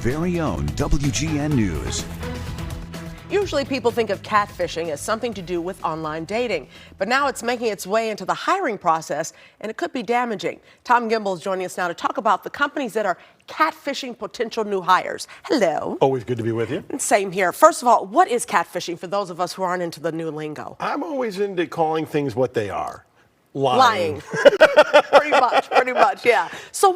very own WGN News. Usually people think of catfishing as something to do with online dating, but now it's making its way into the hiring process, and it could be damaging. Tom Gimbel is joining us now to talk about the companies that are catfishing potential new hires. Hello. Always good to be with you. Same here. First of all, what is catfishing for those of us who aren't into the new lingo? I'm always into calling things what they are. Lying. pretty much, yeah. So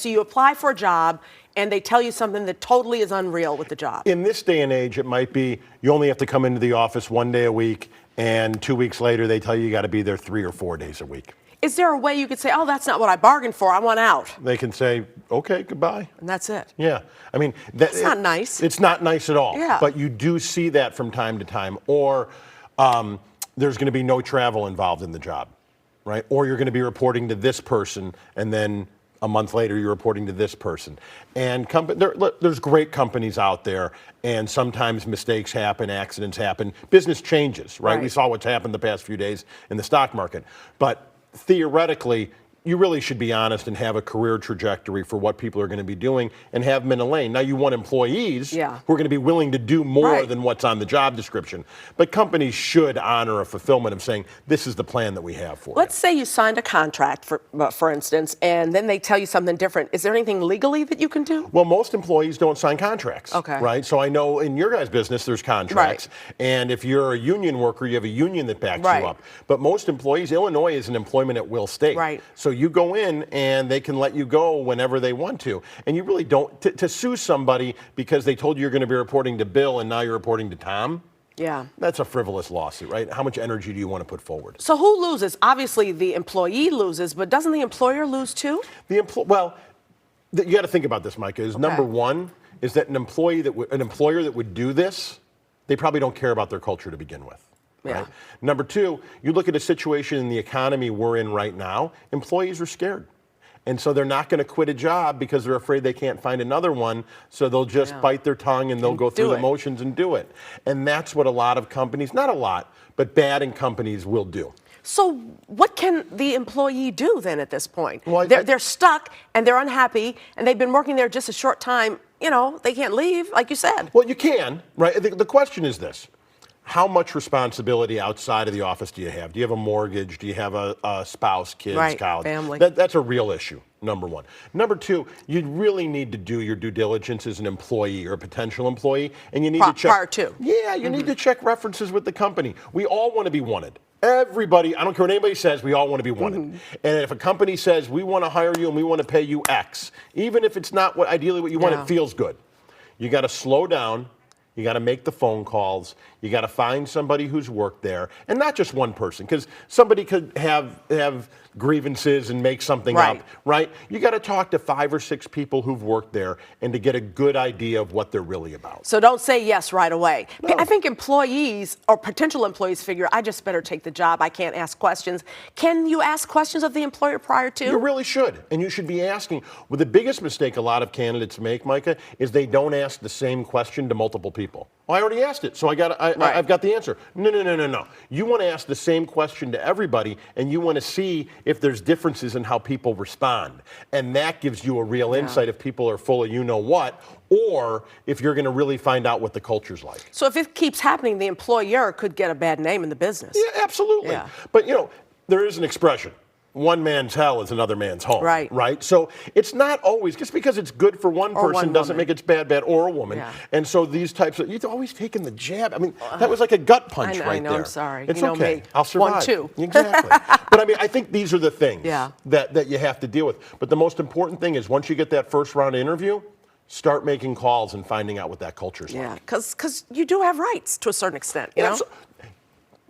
you apply for a job and they tell you something that totally is unreal with the job. In this day and age, it might be you only have to come into the office 1 day a week, and 2 weeks later they tell you got to be there 3 or 4 days a week. Is there a way you could say, oh, that's not what I bargained for, I want out? They can say, okay, goodbye. And that's it. Yeah. I mean, that's not nice. It's not nice at all. Yeah. But you do see that from time to time. Or there's going to be no travel involved in the job, right? Or you're going to be reporting to this person, and then a month later you're reporting to this person. And there's great companies out there, and sometimes mistakes happen, accidents happen, business changes, right? We saw what's happened the past few days in the stock market. But theoretically, you really should be honest and have a career trajectory for what people are going to be doing and have them in a lane. Now, you want employees who are going to be willing to do more than what's on the job description. But companies should honor a fulfillment of saying, this is the plan that we have for you. Let's say you signed a contract, for instance, and then they tell you something different. Is there anything legally that you can do? Well, most employees don't sign contracts, right? So I know in your guys' business, there's contracts. And if you're a union worker, you have a union that backs you up. But most employees, Illinois is an employment at will state. So you go in and they can let you go whenever they want to. And you really don't, to sue somebody because they told you you're going to be reporting to Bill and now you're reporting to Tom, that's a frivolous lawsuit, right? How much energy do you want to put forward? So who loses? Obviously the employee loses, but doesn't the employer lose too? You got to think about this, Micah, is number one is that an employer that would do this, they probably don't care about their culture to begin with. Right? Number two, you look at a situation in the economy we're in right now, employees are scared. And so they're not going to quit a job because they're afraid they can't find another one. So they'll just bite their tongue and they'll go through the motions and do it. And that's what a lot of companies, not a lot, but bad companies will do. So what can the employee do then at this point? Well, they're stuck and they're unhappy and they've been working there just a short time. You know, they can't leave, like you said. Well, you can, right? The question is this. How much responsibility outside of the office do you have? Do you have a mortgage? Do you have a spouse, kids, college? Family. That's a real issue, number one. Number two, you really need to do your due diligence as an employee or a potential employee, and you need to check. Prior to. Yeah, you need to check references with the company. We all want to be wanted. Everybody, I don't care what anybody says, we all want to be wanted. And if a company says, we want to hire you and we want to pay you X, even if it's not ideally what you want, it feels good. You got to slow down. You got to make the phone calls. You got to find somebody who's worked there, and not just one person, because somebody could have grievances and make something up, right? You got to talk to 5 or 6 people who've worked there and to get a good idea of what they're really about. So don't say yes right away. No. I think employees or potential employees figure, I just better take the job. I can't ask questions. Can you ask questions of the employer prior to? You really should, and you should be asking. Well, the biggest mistake a lot of candidates make, Micah, is they don't ask the same question to multiple people. Well, I already asked it, so I've got the answer. No. You want to ask the same question to everybody, and you want to see if there's differences in how people respond. And that gives you a real insight if people are full of you-know-what, or if you're going to really find out what the culture's like. So if it keeps happening, the employer could get a bad name in the business. Yeah, absolutely. Yeah. But, there is an expression. One man's hell is another man's home. Right? So it's not always, just because it's good for one person doesn't make it bad, or a woman. And so these types of, you've always taken the jab. I mean, that was like a gut punch right there. I know, I'm sorry. It's okay. Me. I'll survive. 1-2. Exactly. But I mean, I think these are the things that you have to deal with. But the most important thing is once you get that first round interview, start making calls and finding out what that culture's like. Yeah, because you do have rights to a certain extent, you know? So,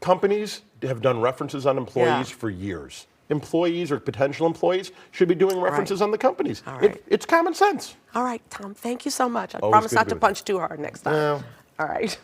companies have done references on employees for years. Employees or potential employees should be doing references on the companies. It's common sense. All right, Tom, thank you so much. I Always promise good not to to be with punch too hard next time. No. All right.